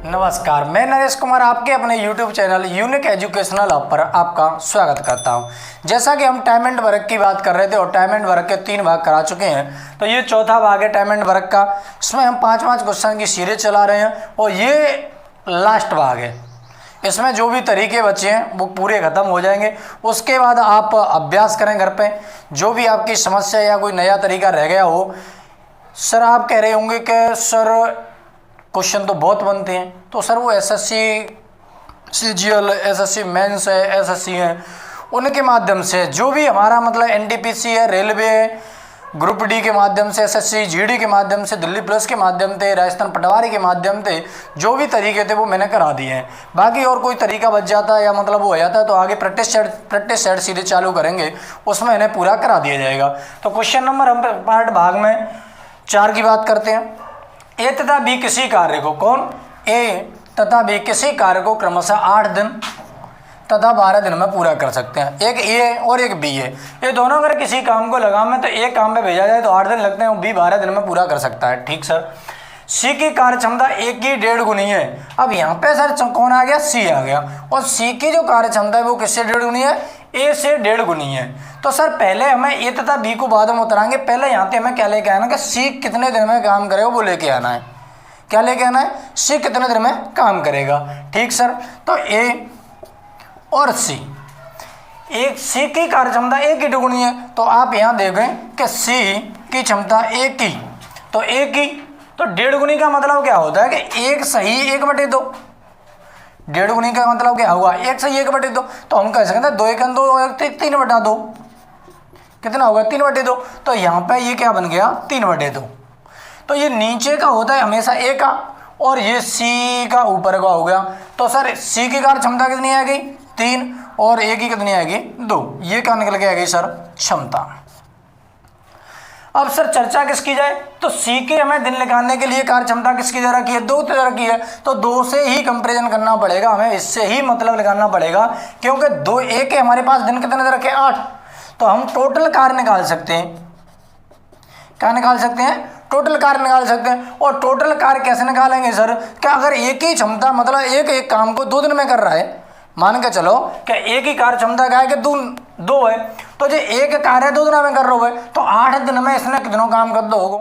नमस्कार, मैं नरेश कुमार आपके अपने YouTube channel unique educational hub पर आपका स्वागत करता हूं। जैसा कि हम टाइम एंड वर्क की बात कर रहे थे और टाइम एंड वर्क के 3 भाग करा चुके हैं, तो ये चौथा भाग है टाइम एंड वर्क का। इसमें हम 5 क्वेश्चन की सीरीज चला रहे हैं और ये लास्ट भाग है। इसमें जो भी तरीके बचे हैं वो पूरे ख़त्म हो जाएंगे। उसके बाद आप अभ्यास करें घर पे। जो भी आपकी समस्या या कोई नया तरीका रह गया हो, सर आप कह रहे होंगे कि सर क्वेश्चन तो बहुत बनते हैं, तो सर वो एसएससी सीजीएल, एसएससी मेंस है, एसएससी है, उनके माध्यम से जो भी हमारा मतलब एनटीपीसी है, रेलवे है, ग्रुप डी के माध्यम से, एसएससी जीडी के माध्यम से, दिल्ली प्लस के माध्यम से, राजस्थान पटवारी के माध्यम से जो भी तरीके थे वो मैंने करा दिए हैं। बाकी और कोई तरीका बच जाता है या मतलब वो हो जाता है तो आगे प्रैक्टिस सेट सीधे चालू करेंगे, उसमें इन्हें पूरा करा दिया जाएगा। तो क्वेश्चन नंबर हम पार्ट भाग में 4 की बात करते हैं। ए तथा बी किसी कार्य को, कौन ए तथा बी किसी कार्य को क्रमशः 8 दिन तथा 12 दिन में पूरा कर सकते हैं। एक ए है और एक बी है, ये दोनों अगर किसी काम को लगाम में तो एक काम पे भेजा जाए तो 8 दिन लगते हैं और बी 12 दिन में पूरा कर सकता है। ठीक सर। सी की कार्य क्षमता ए की 1.5 गुनी है। अब यहाँ पे सर कौन आ गया? सी आ गया। और सी की जो कार्य क्षमता है वो किससे 1.5 गुनी है? ए से 1.5 गुनी है। तो सर पहले हमें ए तथा बी को बाद में उतराएंगे। पहले यहाँ पे हमें क्या लेके आना कि सी कितने दिन में काम करेगा वो लेके आना है। क्या लेके आना है? सी कितने दिन में काम करेगा। ठीक सर। तो ए और सी, एक सी की कार्य क्षमता ए की 2 गुनी है, तो आप यहाँ देखें कि सी की क्षमता ए की, तो ए की तो 1.5 गुनी का मतलब क्या होता है कि 1 सही 1/2। 1.5 गुनी का मतलब क्या हुआ? 1 सही 1/2। तो हम कह सकते हैं 2 1 2 3/2। कितना होगा? 3/2। तो यहाँ पे ये क्या बन गया? 3/2। तो ये नीचे का होता है हमेशा ए का और ये सी का ऊपर का हो गया। तो सर सी की कार्य क्षमता कितनी आएगी? 3 और ए की कितनी आएगी? 2। ये क्या निकल के आएगी सर? क्षमता। अब सर चर्चा किसकी जाए तो सी के हमें दिन निकालने के लिए कार्य क्षमता किसकी दे रखी है? 2 की दे रखी है। तो 2 से ही कंपेरिजन करना पड़ेगा, हमें इससे ही मतलब लगाना पड़ेगा, क्योंकि 2 ए के हमारे पास दिन कितने दे रखे? 8। तो हम टोटल कार्य निकाल सकते हैं। क्या निकाल सकते हैं? टोटल कार्य निकाल सकते हैं। और टोटल कार्य कैसे निकालेंगे सर? क्या अगर एक ही क्षमता मतलब एक काम को 2 दिन में कर रहा है, मान के चलो कि एक ही कार्य क्षमता क्या है कि 2 है, तो जो एक कार्य 2 दिन में कर रहे हो तो 8 दिन में इसने कितनों काम कर दो होगा?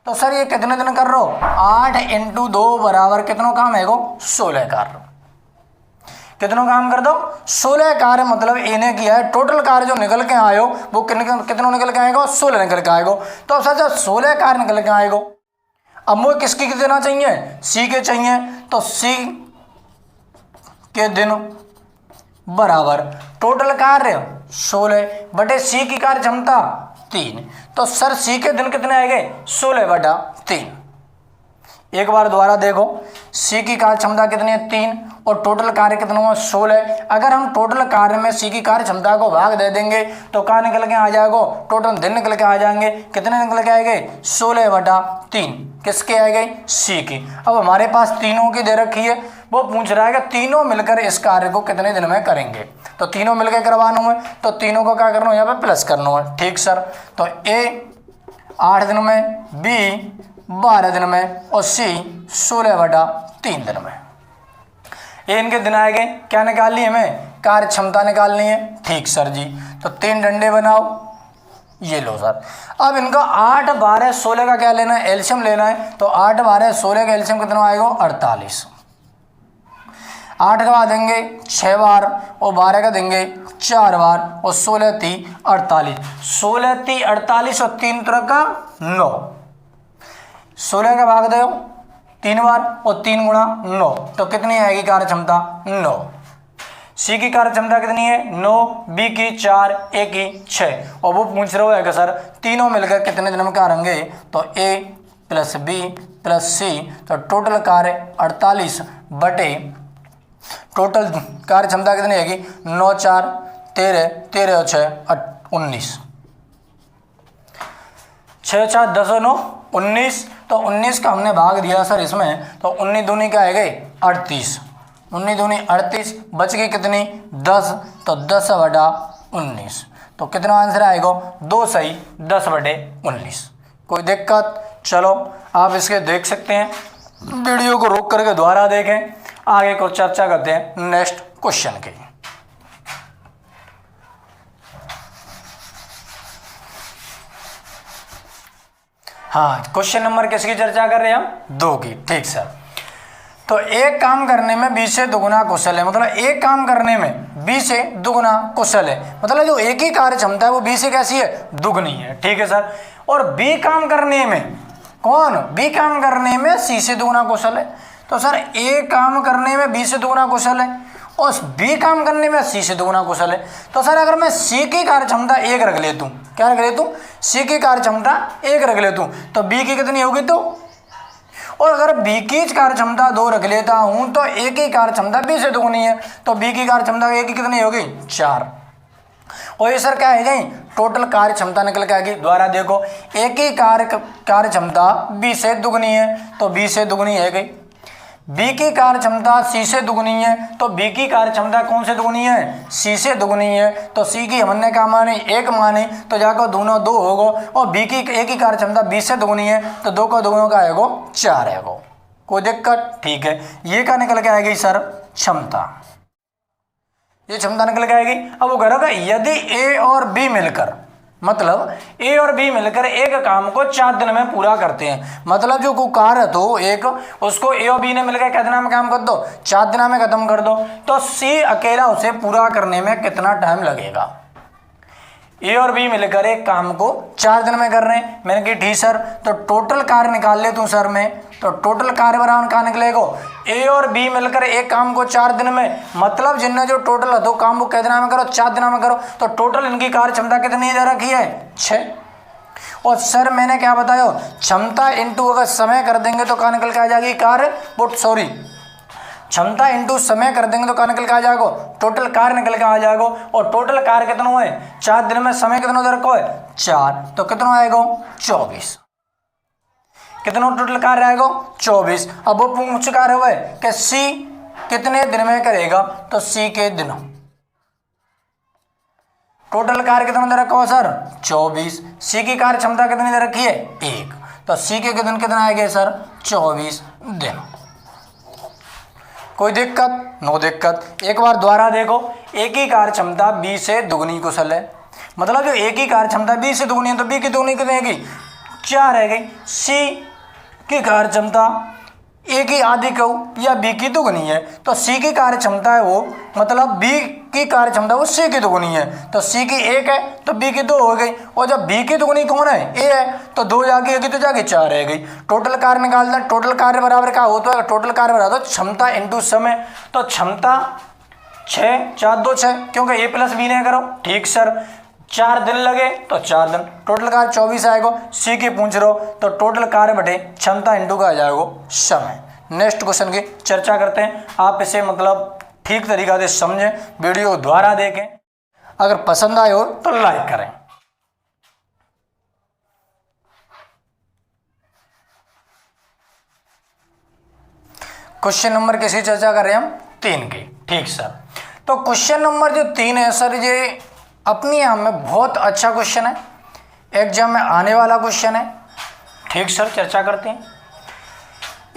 तो सर ये कितने दिन कर रहे हो? 8 × 2 बराबर कितनों काम है? 16 कार्य। कितनों काम कर दो? 16 कार्य मतलब इन्हें किया है। टोटल कार्य जो निकल के आयो वो कितनों निकल के आएगा? 16 निकल के आएगा। तो सर जब 16 कार्य निकल के आएगा, अब मुझे किसकी देना चाहिए? सी के चाहिए। तो सी के दिन बराबर टोटल कार्य 16 बटे सी की कार्य क्षमता 3। तो सर सी के दिन कितने आएंगे? 16/3। एक बार दोबारा देखो, सी की कार्य क्षमता कितनी है? 3 और टोटल कार्य कितना हुआ? 16। अगर हम टोटल कार्य में सी की कार्य क्षमता को भाग दे देंगे तो क्या निकल के आ जाएगा? टोटल दिन निकल के आ जाएंगे। कितने निकल के आएंगे? 16/3। किसके आएंगे? सी की। अब हमारे पास तीनों की दे रखी है, वो पूछ रहा है कि तीनों मिलकर इस कार्य को कितने दिन में करेंगे। तो तीनों मिलकर करवाना है तो तीनों को क्या करना है? यहाँ पे प्लस करना है। ठीक सर। तो ए 8 दिन में, बी 12 दिन में और सी 16/3 दिन में। ये इनके दिन आए गए। क्या निकालनी है हमें? कार्य क्षमता निकालनी है। ठीक सर जी। तो 3 डंडे बनाओ, ये लो सर। अब इनका 8 12 16 का क्या लेना है? एल्शियम लेना है। तो 8 12 16 का एल्शियम कितना आएगा? 48। 8 का देंगे 6 बार और 12 का देंगे 4 बार और 16 3 48। 16 3 48 और 3 तरह का 9। 16 का भाग दो 3 बार और 3 गुणा 9, तो कितनी आएगी कार्य क्षमता? 9। सी की कार्य क्षमता कितनी है? 9। बी की 4, ए की 6। और वो पूछ रहे हो कि सर तीनों मिलकर कितने दिन में करेंगे? तो ए प्लस बी प्लस सी, तो टोटल कार्य 48 बटे टोटल कार्य क्षमता कितनी आएगी? 9 4 13, 13 और 6 19। 6 4 10 और 9 19। तो 19 का हमने भाग दिया सर इसमें, तो 19 दूनी क्या आएगा? 38। 19 दूनी 38, बच गई कितनी? 10। तो 10/19। तो कितना आंसर आएगा? 2 सही 10/19। कोई दिक्कत? चलो आप इसके देख सकते हैं। वीडियो को रोक करके दोबारा देखें, आगे को चर्चा करते हैं नेक्स्ट क्वेश्चन की। हाँ, क्वेश्चन नंबर किसकी चर्चा कर रहे हैं हम? 2 की। ठीक सर। तो एक काम करने में 20 से दुगुना कुशल है, मतलब एक काम करने में 20 से दुगुना कुशल है, मतलब जो एक ही कार्य क्षमता है वो 20 से कैसी है? दुगनी है। ठीक है सर। और बी काम करने में कौन? बी काम करने में सी से दुगुना कुशल है। तो सर ए काम करने में बी से दुगुना कुशल है और बी काम करने में सी से दुगुना कुशल है। तो सर अगर मैं सी की कार्य क्षमता 1 रख लेता हूँ, क्या रख लेता हूँ? सी की कार्य क्षमता 1 रख लेता हूँ, तो बी की कितनी होगी? तो और अगर बी की कार्य क्षमता 2 रख लेता हूं तो ए की कार्य क्षमता बी से दुगुनी है, तो बी की कार्य क्षमता ए की कितनी होगी? 4। और ये सर क्या है गई? टोटल कार्य क्षमता निकल के आएगी। द्वारा देखो, ए की कार्य क्षमता बी से दुगनी है, तो बी से दुगनी है गई। बी की कार्य क्षमता सी से दुगनी है, तो बी की कार्य क्षमता कौन से दुगनी है? सी से दुगनी है। तो सी की हमने क्या मानी? 1 मानी, तो जाकर दोनों 2 होगो। और बी की ए की कार्य क्षमता 20 से दुगनी है, तो 2 को दुगनों का आएगो 4 है। कोई दिक्कत? ठीक है। ये क्या निकल के आएगी सर? क्षमता। ये क्षमता निकल के आएगी। अब वो करोगा यदि ए और बी मिलकर, मतलब ए और बी मिलकर एक काम को 4 दिन में पूरा करते हैं, मतलब जो को कार्य तो एक उसको ए और बी ने मिलकर कितना में काम कर दो? 4 दिन में खत्म कर दो, तो सी अकेला उसे पूरा करने में कितना टाइम लगेगा? ए और बी मिलकर एक काम को 4 दिन में कर रहे हैं। मैंने कहा ठीक सर, तो टोटल कार्य निकाल ले तू सर मैं, तो टोटल कार्य बराबर कहाँ निकलेगा? ए और बी मिलकर एक काम को 4 दिन में, मतलब जिनने जो टोटल है 2 काम को कितना में करो? 4 दिन में करो। तो टोटल इनकी कार्य क्षमता कितनी दे रखी है? 6। और सर मैंने क्या बताया? क्षमता इंटू अगर समय कर देंगे तो कहाँ निकल के आ जाएगी? कार्य क्षमता इंटू समय कर देंगे तो क्या निकल के आ जाएगा? टोटल कार्य निकल के आ जाएगा। और टोटल कार्य कितना है? 4 दिन में समय कितना उधर को है? 4, तो कितना आएगा? 24। कितना टोटल कार्य आएगा? 24। अब वो पूछ कार्य हुआ है कि सी कितने दिन में करेगा, तो सी के दिन। टोटल कार्य कितना दे रखा हो सर? 24। सी की कार्य क्षमता कितनी दे रखी है? 1, तो सी के दिन कितना आएगा सर? 24 दिन। कोई दिक्कत? नो दिक्कत। एक बार दोबारा देखो, ए की कार्य क्षमता बी से दुगनी कुशल है, मतलब जो ए की कार्य क्षमता बी से दुगनी है, तो बी की दुगनी कितनी है? 4 है गई। सी की कार्य क्षमता ए की आधी कहूँ या बी की दुगनी है, तो सी की कार्य क्षमता है वो, मतलब बी की कार्य क्षमता वो सी की दुगनी है, तो सी की 1 है तो बी की 2 हो गई। और जब बी की दुगनी कौन है? ए है, तो 2 जाके होगी तो जाके 4 रह गई। टोटल कार्य निकालना, टोटल कार्य बराबर क्या हो? तो टोटल कार्य बराबर क्षमता इंटू समय, तो क्षमता 6, 4 2 6, क्योंकि ए प्लस बी ने करो। ठीक सर, 4 दिन लगे तो 4 दिन, टोटल कार्य 24 आएगा। सी की पूछ रहे हो तो टोटल कार्य बटे क्षमता इंटू का आ जाएगा समय। नेक्स्ट क्वेश्चन की चर्चा करते हैं। आप इसे मतलब ठीक तरीका से समझें, वीडियो दोबारा देखें, अगर पसंद आए हो तो लाइक करें। क्वेश्चन नंबर किसी चर्चा कर रहे हैं हम? 3 की। ठीक सर। तो क्वेश्चन नंबर जो 3 है सर, ये अपनी आप में बहुत अच्छा क्वेश्चन है, एग्जाम में आने वाला क्वेश्चन है। ठीक सर, चर्चा करते हैं।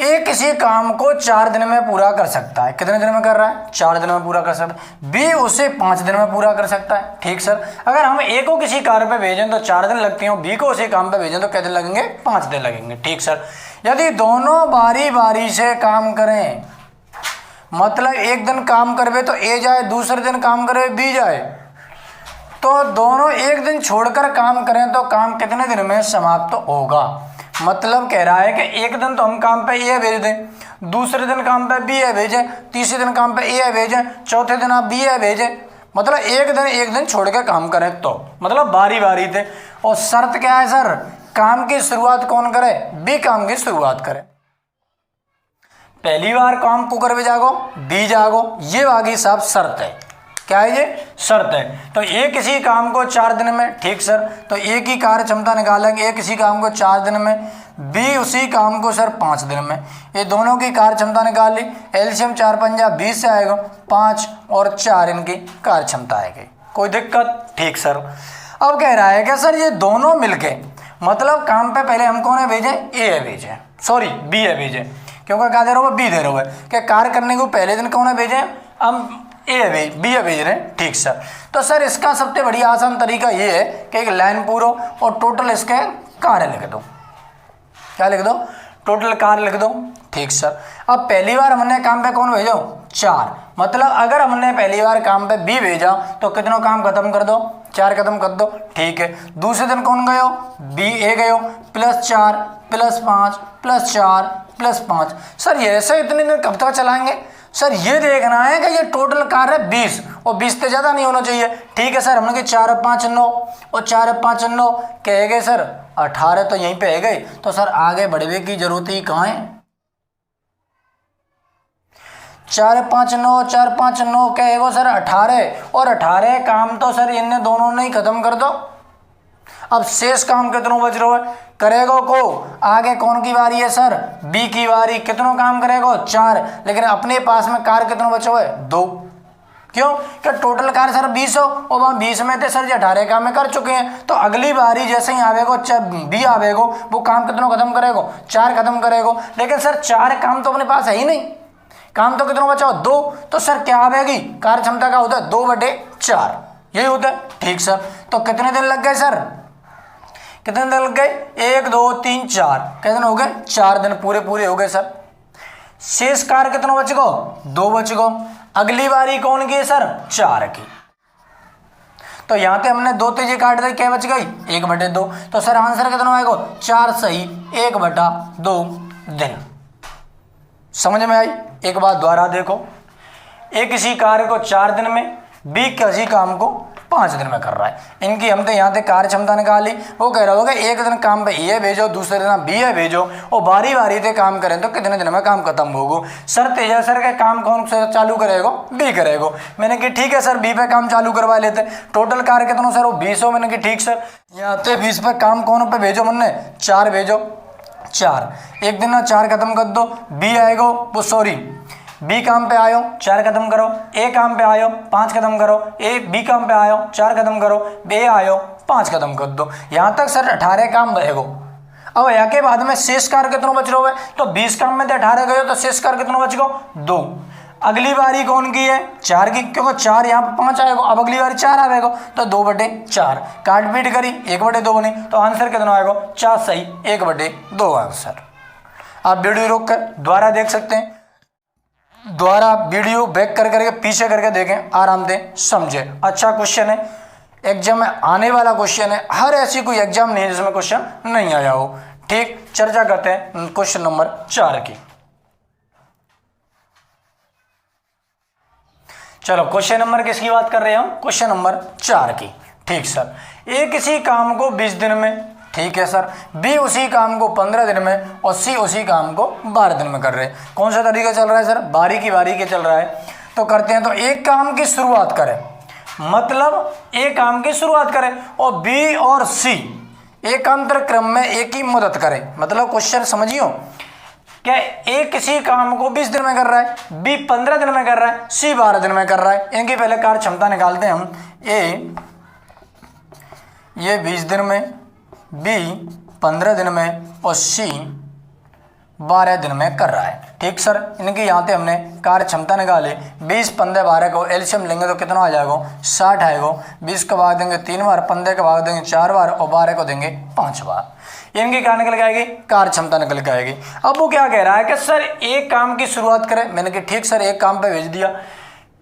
ए किसी काम को 4 दिन में पूरा कर सकता है। कितने दिन में कर रहा है? 4 दिन में पूरा कर सकता है। बी उसे 5 दिन में पूरा कर सकता है। ठीक सर। अगर हम ए को किसी कार्य पे भेजें तो 4 दिन लगते हैं, बी को उसी काम पे भेजें तो कितने लगेंगे? 5 दिन लगेंगे। ठीक सर। यदि दोनों बारी बारी से काम करें, मतलब एक दिन काम करवे तो ए जाए, दूसरे दिन काम करे बी जाए, तो दोनों एक दिन छोड़कर काम करें तो काम कितने दिन में समाप्त होगा? मतलब कह रहा है कि एक दिन तो हम काम पे ए भेज दें, दूसरे दिन काम पे बी ए भेजें, तीसरे दिन काम पे ए भेजें, चौथे दिन आप बी ए भेजें, मतलब एक दिन छोड़ के काम करें, तो मतलब बारी बारी थे। और शर्त क्या है सर? काम की शुरुआत कौन करे? बी काम की शुरुआत करे। पहली बार काम को करवे जागो, बी जागो, ये बाकी साहब शर्त है। क्या है ये? शर्त है। तो ए किसी काम को 4 दिन में, ठीक सर, तो ए की कार्य क्षमता निकालेंगे, ए किसी काम को 4 दिन में, बी उसी काम को सर 5 दिन में। ये दोनों की कार्य क्षमता निकाल ली, एलसीएम 4 पंजा 20 से आएगा, 5 और 4 इनकी कार्य क्षमता आएगी। कोई दिक्कत? ठीक सर। अब कह रहा है कि सर ये दोनों मिलके, मतलब काम पे पहले हम कौन है भेजें? ए है भेजें, सॉरी बी है भेजें, क्योंकि क्या दे रहा हो, बी दे रहा हो कि कार्य करने को पहले दिन कौन है भेजे, हम ए बी है भेज रहे हैं। ठीक सर, तो सर इसका सबसे बढ़िया आसान तरीका ये है कि एक लाइन पूरो और टोटल इसके कार्य लिख दो। क्या लिख दो, टोटल कार्य लिख दो। ठीक सर, अब पहली बार हमने काम पे कौन भेजो, 4, मतलब अगर हमने पहली बार काम पे बी भेजा तो कितनों काम खत्म कर दो, 4 खत्म कर दो। ठीक है, दूसरे दिन कौन गयो, बी ए गयो, +4 +5 +4 +5। सर ये ऐसे इतने दिन कब तक चलाएंगे, सर ये देखना है कि ये टोटल कार्य है 20 और 20 से ज़्यादा नहीं होना चाहिए। ठीक है सर, हमने 4 और 5 9 और 4 और 5 9 कह गए सर 18 तो यहीं पे है गए, तो सर आगे बढ़ने की जरूरत ही कहाँ है। 4 5 9 4 5 9 कहेगो सर 18 और 18 काम तो सर इनने दोनों ने ही खत्म कर दो। अब शेष काम कितनों बच रहा है, करेगो को आगे कौन की बारी है सर, बी की बारी, कितनों काम करेगो 4, लेकिन अपने पास में कार्य कितनों बचे हुए 2। क्यों कि टोटल कार्य सर 20 हो और वहाँ 20 में थे सर जी 18 काम में कर चुके हैं, तो अगली बारी जैसे ही आवेगो बी आवेगो वो काम कितनों खत्म करेगो, 4 खत्म करेगो। लेकिन सर 4 काम तो अपने पास है ही नहीं, काम तो कितनों बचा 2, तो सर क्या आवेगी, कार्य क्षमता का होता है 2/4, यही होता है। ठीक सर, तो कितने दिन लग गए सर, कितने दिन लग गए, 1 2 3 4, कितने हो गए 4 दिन पूरे हो गए सर। शेष कार्य कितना बच गो, 2 बच गो। अगली बारी कौन की है सर, 4 की, तो यहाँ पे हमने 2 तेजी काट दी, क्या बच गई 1/2, तो सर आंसर कितना आएगा 4 सही 1/2 दिन। समझ में आई। एक बात दोबारा देखो, एक किसी कार्य को 4 दिन में, बी किसी काम को 5 दिन में कर रहा है, इनकी हमने यहाँ से कार्य क्षमता निकाली। वो कह रहा होगा एक दिन काम पे ए भेजो, दूसरे दिन बी ए भेजो और बारी बारी से काम करें तो कितने दिन में काम खत्म होगा। सर तेजा सर का काम कौन से चालू करेगा, बी करेगा। मैंने कि ठीक है सर बी पे काम चालू करवा लेते, टोटल कार्य कितना सर वो 20 हो। मैंने कि ठीक सर, यहाँ पे 20 पे काम कौन पे भेजो, मैंने 4 भेजो, 4 एक दिन ना 4 खत्म कर दो, बी आएगा वो सॉरी बी काम पे आयो 4 खत्म करो, ए काम पे आयो 5 खत्म करो, ए बी काम पे आयो 4 खत्म करो, बे आयो 5 खत्म कर दो। यहाँ तक सर 18 काम रहेगो। अब यहाँ के बाद में शेष कार्य कितना बच रहा है, तो 20 काम में तो 18 गए तो शेष कार्य कितना बच गो 2। अगली बारी कौन की है 4 की, क्योंकि 4 यहाँ पे 5 आएगा, अब अगली बारी 4 आएगा तो 2/4 काट पीट करी 1/2 बनी, तो आंसर कितना आएगा 4 सही 1/2 आंसर। आप वीडियो रोक कर दोबारा देख सकते हैं, दोबारा वीडियो बैक कर करके पीछे करके देखें, आराम से समझे। अच्छा क्वेश्चन है, एग्जाम में आने वाला क्वेश्चन है, हर ऐसी कोई एग्जाम नहीं है जिसमें क्वेश्चन नहीं आया हो। ठीक, चर्चा करते हैं क्वेश्चन नंबर 4 की। चलो क्वेश्चन नंबर किसकी बात कर रहे हैं हम, क्वेश्चन नंबर 4 की। ठीक सर, ए किसी काम को 20 दिन में, ठीक है सर, बी उसी काम को 15 दिन में और सी उसी काम को 12 दिन में कर रहे हैं। कौन सा तरीका चल रहा है सर, बारी की बारी के चल रहा है। तो करते हैं, तो एक काम की शुरुआत करें, मतलब एक काम की शुरुआत करें और बी और सी एकांतर क्रम में एक ही मदद करें। मतलब क्वेश्चन समझियो, क्या ए किसी काम को 20 दिन में कर रहा है, बी 15 दिन में कर रहा है, सी 12 दिन में कर रहा है। इनकी पहले कार्य क्षमता निकालते हैं हम। ए ये 20 दिन में, बी 15 दिन में और सी 12 दिन में कर रहा है। ठीक सर, इनकी यहाँ पे हमने कार्य क्षमता निकाली। 20 15 12 को एलसीएम लेंगे तो कितना आ जाएगा 60 आएगा। 20 का भाग देंगे 3 बार, 15 का भाग देंगे 4 बार और 12 को देंगे 5 बार। इनकी क्या निकल के आएगी, कार्य क्षमता निकल के आएगी। अब वो क्या कह रहा है कि सर एक काम की शुरुआत करें। मैंने कि ठीक सर, एक काम पे भेज दिया।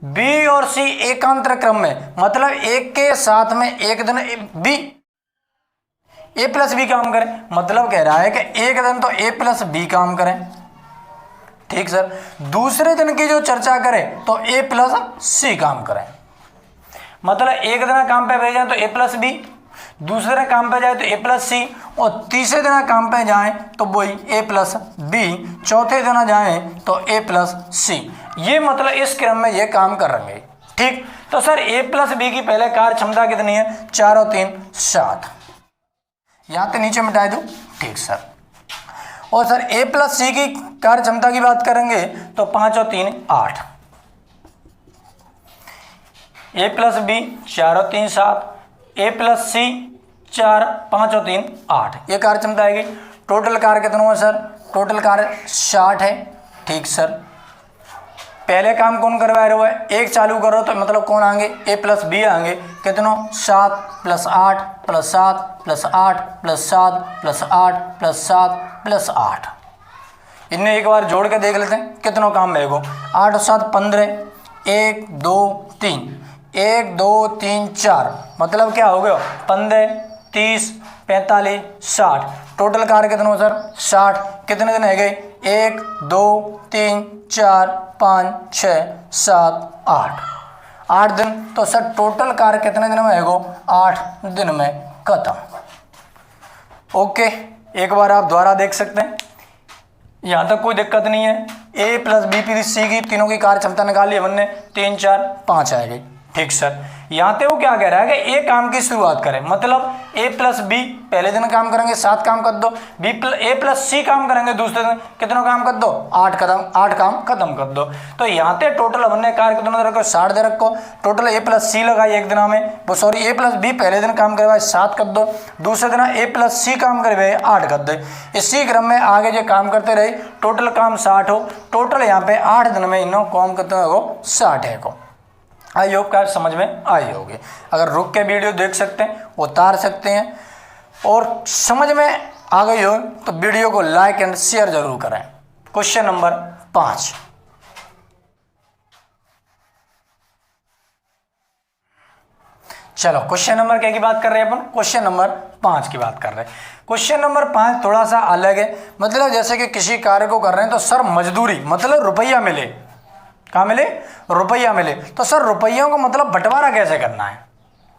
बी और सी एकांतर क्रम में, मतलब एक के साथ में एक दिन बी ए प्लस बी काम करें। मतलब कह रहा है कि एक दिन तो ए प्लस बी काम करें। ठीक सर, दूसरे दिन की जो चर्चा करें तो ए प्लस सी काम करें। मतलब एक दिन काम पे भेजें तो ए प्लस बी, दूसरे काम पे जाए तो ए प्लस सी और तीसरे दिन काम पे जाए तो वही ए प्लस बी, चौथे दिन जाए तो ए प्लस सी। ये मतलब इस क्रम में ये काम करेंगे। ठीक, तो सर ए प्लस बी की पहले कार्य क्षमता कितनी है, 4 और 3 7, यहाँ पे नीचे मिटा दूँ। ठीक सर, और सर ए प्लस सी की कार्य क्षमता की बात करेंगे तो 5 और 3 8, ए प्लस बी 4 और 3 7, ए प्लस सी 4 5 और 3 8, ये कार्य क्षमता आएगी। टोटल कार्य कितना है सर, टोटल कार्य 60 है ठीक सर, पहले काम कौन करवा रहे है, एक चालू करो तो मतलब कौन आएंगे, ए प्लस बी आएंगे, कितनों 7 + 8 + 7 + 8 + 7 + 8 + 7 + 8। इन्हें एक बार जोड़ के देख लेते हैं कितनों काम मेरे 8 और 7 15, 1 2 3, 1 2 3 4, मतलब क्या हो गया 15 30 45 60, टोटल कार्य कितना हो सर 60। कितने दिन है गए 1 2 3 4 5 6 7 8, 8 दिन। तो सर टोटल कार्य कितने दिन में है 8 दिन में खत्म। ओके, एक बार आप दोबारा देख सकते हैं, यहाँ तक कोई दिक्कत नहीं है। ए प्लस बी प्लस सी की तीनों की कार्य क्षमता निकाली हमने, 3 4 5 आएगी। ठीक सर, यहाँ पे वो क्या कह रहा है कि ए काम की शुरुआत करें, मतलब ए प्लस बी पहले दिन काम करेंगे 7 काम कर दो, ए प्लस सी काम करेंगे दूसरे दिन, कितना काम कर दो 8 काम खत्म कर दो। तो यहाँ पे टोटल हमने कार्य कितना दे रखो 60 दे रखो, टोटल ए प्लस सी लगाई एक दिन में, वो सॉरी ए प्लस बी पहले दिन काम करवाए 7 कर दो, दूसरे दिन ए प्लस सी काम करवाए 8 कर दे। इसी क्रम में आगे जो काम करते रहे, टोटल काम 60 हो, टोटल यहाँ पे 8 दिन में इन्हों काम कितना हो 60 है को। आई होप का समझ में आई होगी। अगर रुक के वीडियो देख सकते हैं, उतार सकते हैं और समझ में आ गई हो तो वीडियो को लाइक एंड शेयर जरूर करें। क्वेश्चन नंबर 5, चलो क्वेश्चन नंबर क्या की बात कर रहे हैं अपन, क्वेश्चन नंबर 5 की बात कर रहे हैं। क्वेश्चन नंबर 5 थोड़ा सा अलग है, मतलब जैसे कि किसी कार्य को कर रहे हैं तो सर मजदूरी मतलब रुपया मिले, कहाँ मिले रुपया मिले, तो सर रुपयों को मतलब बंटवारा कैसे करना है,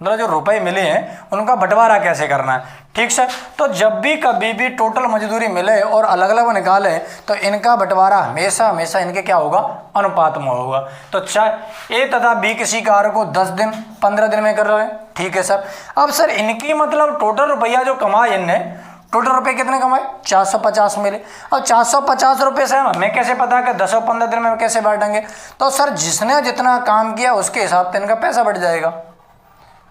मतलब जो रुपए मिले हैं उनका बंटवारा कैसे करना है। ठीक सर, तो जब भी कभी भी टोटल मजदूरी मिले और अलग अलग निकाले तो इनका बंटवारा हमेशा हमेशा इनके क्या होगा अनुपात में होगा। तो चाहे ए तथा बी किसी कार्य को 10 दिन 15 दिन में कर रहे हैं, ठीक है सर। अब सर इनकी मतलब टोटल रुपया जो कमाए इनने, टोटल रुपए कितने कमाए 450 मिले। अब 450 रुपये से हमें कैसे पता कि 10 और 15 दिन में कैसे बांटेंगे, तो सर जिसने जितना काम किया उसके हिसाब से इनका पैसा बढ़ जाएगा।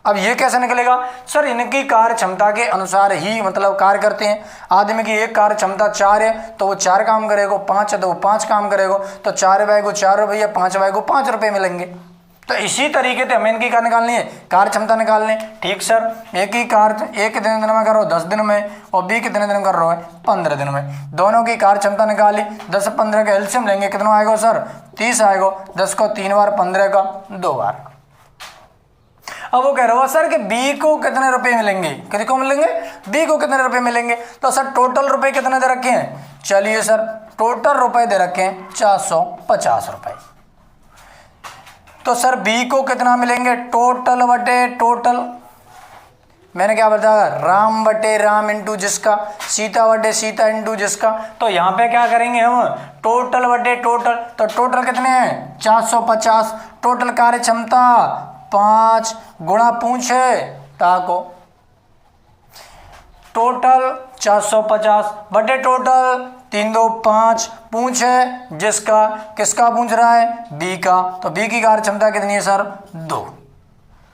अब ये कैसे निकलेगा, सर इनकी कार्य क्षमता के अनुसार ही मतलब कार्य करते हैं। आदमी की एक कार्य क्षमता 4 है तो वो 4 काम करेगा, 5 है तो वो 5 काम करेगा, तो 4 भाई को 4 रुपये, 5 भाई को 5 रुपये मिलेंगे। तो इसी तरीके से हमें इनकी कार्य निकालनी है, कार्य क्षमता निकालनी है। ठीक सर, एक ही कार्य एक कितने दिन में कर रहे हो 10 दिन में, और बी कितने दिन कर रहे हो 15 दिन में, दोनों की कार्य क्षमता निकाली। 10 15 का एलसीएम लेंगे, कितना आएगा सर 30 आएगा, 10 को 3 बार, 15 का 2 बार। अब वो कह रहा हो सर कि बी को कितने रुपए मिलेंगे, किसी को मिलेंगे बी को कितने रुपए मिलेंगे, तो सर टोटल रुपए कितने दे रखे हैं, चलिए सर टोटल रुपए दे रखे हैं 450 रुपए। तो सर बी को कितना मिलेंगे, टोटल बटे टोटल, मैंने क्या बताया राम बटे राम इंटू जिसका, सीता बटे सीता इंटू जिसका। तो यहाँ पे क्या करेंगे हम टोटल बटे टोटल, तो टोटल कितने हैं 450, टोटल कार्य क्षमता 5 गुणा पूछे ताको, टोटल 450 बटे टोटल 3 2 5 पूछे जिसका, किसका पूछ रहा है बी का, तो बी की कार्य क्षमता कितनी है सर 2।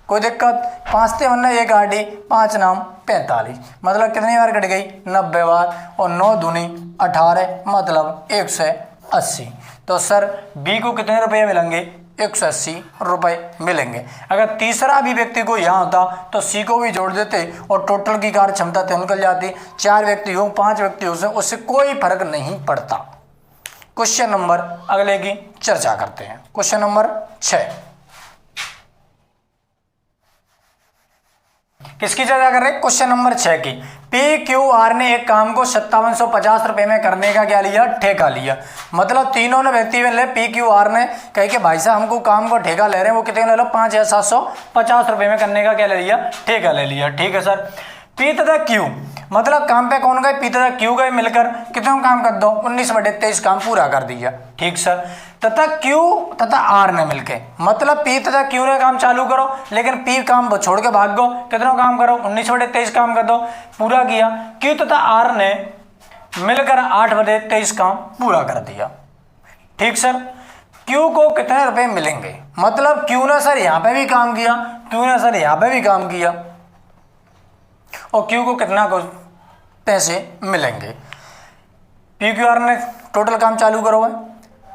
कोई दिक्कत, 5 से वरना 1 आड़ी 5 नाम 45, मतलब कितनी बार कट गई 90 बार, और 9 दूनी 18 मतलब 180। तो सर बी को कितने रुपये मिलेंगे 180 रुपये मिलेंगे। अगर तीसरा भी व्यक्ति को यहाँ होता तो सी को भी जोड़ देते और टोटल की कार्य क्षमता तो निकल जाती। 4 व्यक्ति हो 5 व्यक्ति हो उससे कोई फर्क नहीं पड़ता। क्वेश्चन नंबर अगले की चर्चा करते हैं। क्वेश्चन नंबर 6, किसकी चर्चा कर रहे हैं, क्वेश्चन नंबर 6 की। पी क्यू आर ने एक काम को 5750 रुपए में करने का क्या लिया, ठेका लिया। मतलब तीनों ने व्यक्ति में ले, पी क्यू आर ने कहे कि भाई साहब हमको काम को ठेका ले रहे हैं, वो कितने ले लो 5750 रुपए में करने का क्या ले लिया, ठेका ले लिया। ठीक है सर, पी तथा क्यू मतलब काम पे कौन गए, पी तथा क्यू गए मिलकर कितना काम कर दो 19/23 काम पूरा कर दिया। ठीक सर, तथा क्यू तथा आर ने मिलके, मतलब पी तथा क्यू ने काम चालू करो लेकिन पी काम छोड़ के भाग गो, कितना काम करो 19/23 काम कर दो, पूरा किया। क्यू तथा आर ने मिलकर 8/23 काम पूरा कर दिया। ठीक सर, क्यू को कितने रुपए मिलेंगे, मतलब क्यू ने सर यहाँ पे भी काम किया, क्यू ने सर यहाँ पे भी काम किया, और क्यू को कितना को पैसे मिलेंगे। पी क्यू आर ने टोटल काम चालू करो है,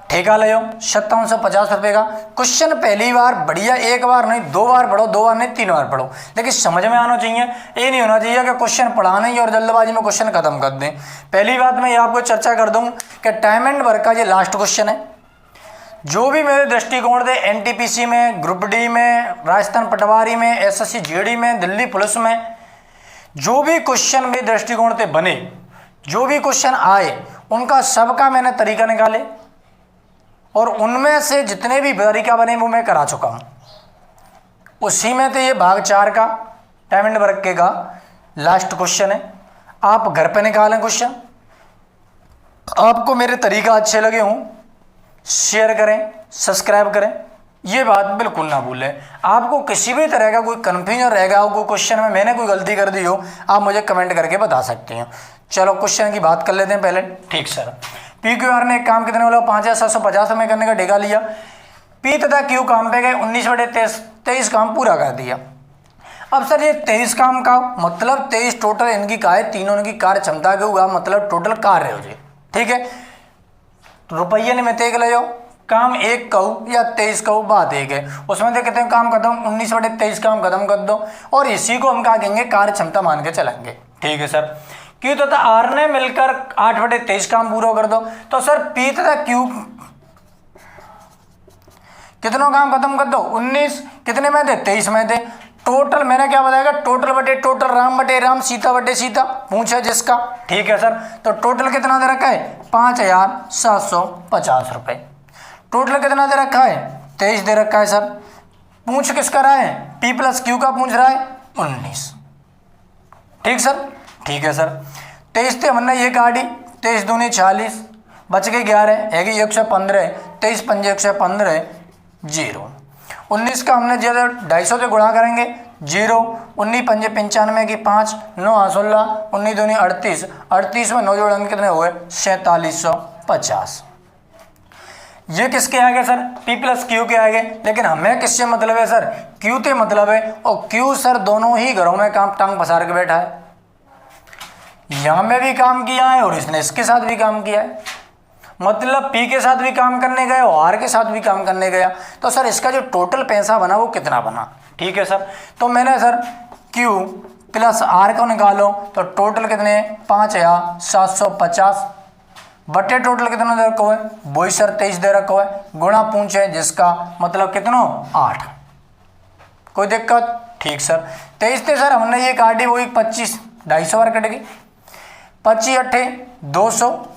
ठेका ले 5750 रुपये का। क्वेश्चन पहली बार बढ़िया, एक बार नहीं 2 बार पढ़ो, 2 बार नहीं 3 बार पढ़ो, लेकिन समझ में आना चाहिए। ये नहीं होना चाहिए कि क्वेश्चन पढ़ाना ही और जल्दबाजी में क्वेश्चन खत्म कर दें। पहली बात मैं ये आपको चर्चा कर दूं कि टाइम एंड वर्क का ये लास्ट क्वेश्चन है। जो भी मेरे दृष्टिकोण से एनटीपीसी में, ग्रुप डी में, राजस्थान पटवारी में, एसएससी जीडी में, दिल्ली पुलिस में जो भी क्वेश्चन मेरे दृष्टिकोण से बने, जो भी क्वेश्चन आए, उनका सबका मैंने तरीका निकाले और उनमें से जितने भी तरीका बने वो मैं करा चुका हूँ। उसी में तो ये भाग 4 का टाइम एंड वर्क के का लास्ट क्वेश्चन है। आप घर पे निकालें क्वेश्चन। आपको मेरे तरीका अच्छे लगे हों, शेयर करें, सब्सक्राइब करें, ये बात बिल्कुल ना भूलें। आपको किसी भी तरह का कोई कन्फ्यूजन रहेगा, कोई क्वेश्चन में मैंने कोई गलती कर दी हो, आप मुझे कमेंट करके बता सकते हैं। चलो क्वेश्चन की बात कर लेते हैं पहले। ठीक सर, पी क्यू आर ने एक काम कितने वाला 5750 में करने का ठेका लिया। पी तथा क्यू काम पे गए, 19/23 काम पूरा कर दिया। अब सर ये 23 काम का मतलब 23 टोटल इनकी का है, तीनों की कार्य क्षमता के हुआ, मतलब टोटल कार्य हो जाए। ठीक है, रुपये निमित्त एक ले जाओ, काम 1 कहूँ या 23 कहूँ, बात एक है। उसमें से कितने काम खत्म, 19/23 काम खत्म कर दो और इसी को हम क्या कहेंगे, कार्य क्षमता मान के चलेंगे। ठीक है सर, क्यू तथा आर ने मिलकर 8/23 काम पूरा कर दो। तो सर पी तथा क्यू कितनों काम खत्म कर दो, 19 कितने में थे, 23 में थे। टोटल मैंने क्या बताया, टोटल बटे टोटल, राम बटे राम, सीता बटे सीता, पूछे जिसका। ठीक है सर, तो टोटल कितना दे रखा है, 5750 रुपये। टोटल कितना दे रखा है, 23 दे रखा है सर। पूछ किसका रहा है, पी प्लस क्यू का पूछ रहा है, 19। ठीक सर, ठीक है सर। 23 थे हमने ये काटी, 23 दूनी 40, बच गए 11, है कि 115, 23 पंजे 115, 0। 19 का हमने ज्यादा 250 से गुणा करेंगे, 0। 19 पंजे 95 की 5, 9 16, 19 दूनी 38, 38 में 9 जोड़ेंगे कितने हुए, 4750। ये किसके आगे सर, P प्लस क्यू के आगे। लेकिन हमें किससे मतलब है सर, क्यू से मतलब है, और क्यू सर दोनों ही घरों में काम टांग पसार के बैठा है। यहाँ में भी काम किया है और इसने इसके साथ भी काम किया है, मतलब P के साथ भी काम करने गया और R के साथ भी काम करने गया। तो सर इसका जो टोटल पैसा बना वो कितना बना। ठीक है सर, तो मैंने सर Q प्लस R को निकालो तो टोटल कितने, 5750 बटे टोटल कितना दे रखा है, वही सर 23 दे रखा है, गुणा पूछे जिसका मतलब कितना, 8। कोई दिक्कत। ठीक सर, 23 थे सर, हमने ये काटी वही 25, 250 बार कटेगी, 25 8 200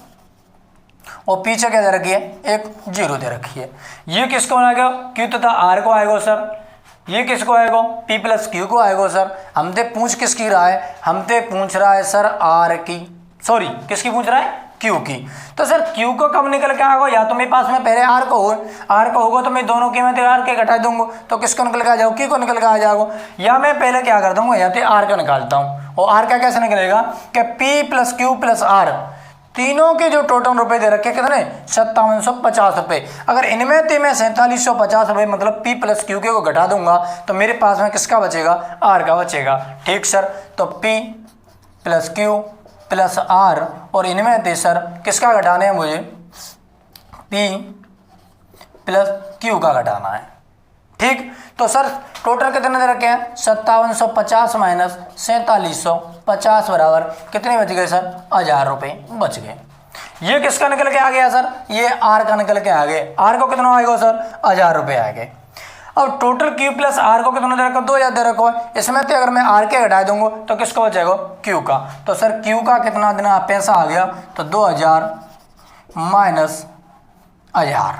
और पीछे क्या दे रखी है, एक 0 दे रखी है। ये किसको आएगा, क्यू तथा आर को आएगा सर। ये किसको आएगा, पी प्लस क्यू को आएगा सर। हमसे पूछ किसकी रहा है, हमसे पूछ रहा है सर आर की, सॉरी किसकी पूछ रहा है, क्यू की। तो सर क्यू को कब निकल के आएगा, या तो मेरे पास में पहले आर को हो, आर को होगा तो मैं दोनों के में आर के घटा दूंगा, तो किसको निकल के आ जाओ, क्यू को निकल के आ जाओगे। या मैं पहले क्या कर दूंगा, या तो आर का निकालता हूँ, और आर का कैसे निकलेगा कि P plus Q plus R तीनों के जो टोटल रुपए दे रखे कितने, 5750 रुपये। अगर इनमें से मैं 4750 रुपये मतलब पी प्लस क्यू के को घटा दूंगा तो मेरे पास में किसका बचेगा, आर का बचेगा। ठीक सर, तो P plus Q plus R और इनमें से सर किसका घटाना है मुझे, पी प्लस क्यू का घटाना है। ठीक, तो सर टोटल कितने दे रखे हैं, 5750 माइनस 4750 बराबर कितने बच गए सर, 1000 रुपये बच गए। ये किसका निकल के आ गया सर, ये आर का निकल के आ गए। आर को कितना आएगा सर, 1000 रुपये आ गए। अब टोटल क्यू प्लस आर को कितना दे रखा, 2000 दे रखा है। इसमें से अगर मैं आर के घटा दूंगा तो किसको बचेगा, क्यू का। तो सर क्यू का कितना देना पैसा आ गया, तो 2000 माइनस 1000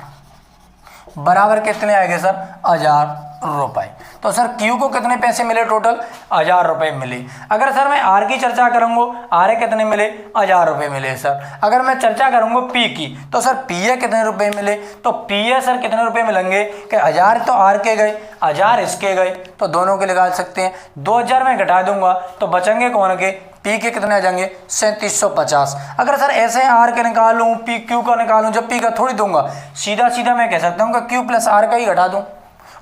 बराबर कितने आएंगे सर, 1000 रुपये। तो सर क्यू को कितने पैसे मिले, टोटल 1000 रुपये मिले। अगर सर मैं आर की चर्चा करूंगा, आर कितने मिले, 1000 रुपये मिले सर। अगर मैं चर्चा करूंगा पी की, तो सर पी ए कितने रुपए मिले, तो पी ए सर कितने रुपए मिलेंगे कि 1000 तो आर के गए, 1000 इसके गए, तो दोनों के निकाल सकते हैं। 2000 में घटा दूंगा तो बचेंगे कौन के, पी के कितने आ जाएंगे, 3750। अगर सर ऐसे आर के निकालूं, पी क्यू का निकालूं, जब पी का थोड़ी दूंगा, सीधा सीधा मैं कह सकता हूँ कि क्यू प्लस आर का ही घटा दूं।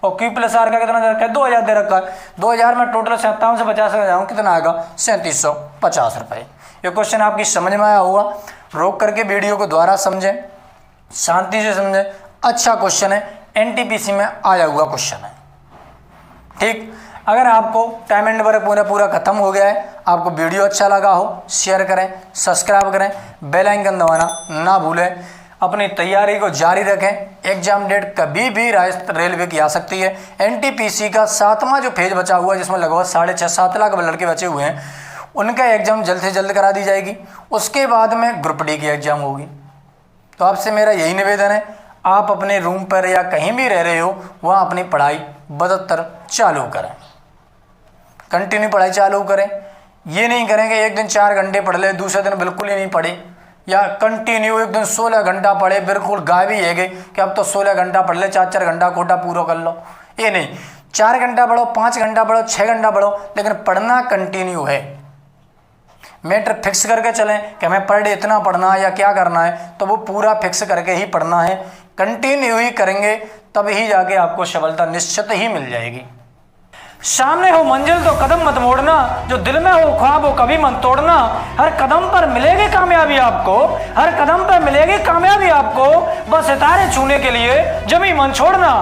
और क्यू प्लस आर का कितना दे रखा है, 2000 दे रखा है। 2000 में टोटल 57 से 50 का जाऊँ कितना आएगा, 3750 रुपये। ये क्वेश्चन आपकी समझ में आया होगा, रोक करके वीडियो को दोबारा समझें। शांति से समझे, अच्छा क्वेश्चन है, एनटीपीसी में आया हुआ क्वेश्चन है। ठीक, अगर आपको टाइम एंड वर्क पूरा खत्म हो गया है, आपको वीडियो अच्छा लगा हो, शेयर करें, सब्सक्राइब करें, बेल आइकन दबाना ना भूलें, अपनी तैयारी को जारी रखें। एग्जाम डेट कभी भी रेलवे की आ सकती है। एनटीपीसी का 7वां जो फेज बचा हुआ है, जिसमें लगभग 6.5-7 लाख लड़के बचे हुए हैं, उनका एग्जाम जल्द से जल्द करा दी जाएगी। उसके बाद में ग्रुप डी की एग्जाम होगी। तो आपसे मेरा यही निवेदन है, आप अपने रूम पर या कहीं भी रह रहे हो वहाँ अपनी पढ़ाई बदतर चालू करें, कंटिन्यू पढ़ाई चालू करें। ये नहीं करेंगे एक दिन 4 घंटे पढ़ ले, दूसरे दिन बिल्कुल ही नहीं पढ़े, या कंटिन्यू एक दिन 16 घंटा पढ़े, बिल्कुल गायब ही है गए कि अब तो 16 घंटा पढ़ ले, 4-4 घंटा कोटा पूरा कर लो। ये नहीं, 4 घंटा पढ़ो, 5 घंटा पढ़ो, 6 घंटा पढ़ो, लेकिन पढ़ना कंटिन्यू है। मैटर फिक्स करके चलें कि हमें पर डे इतना पढ़ना है या क्या करना है, तो वो पूरा फिक्स करके ही पढ़ना है। कंटिन्यू ही करेंगे तब ही जाके आपको सफलता निश्चित ही मिल जाएगी। सामने हो मंजिल तो कदम मत मोड़ना, जो दिल में हो ख्वाब हो कभी मत तोड़ना। हर कदम पर मिलेगी कामयाबी आपको, हर कदम पर मिलेगी कामयाबी आपको, बस सितारे छूने के लिए जमी मन छोड़ना।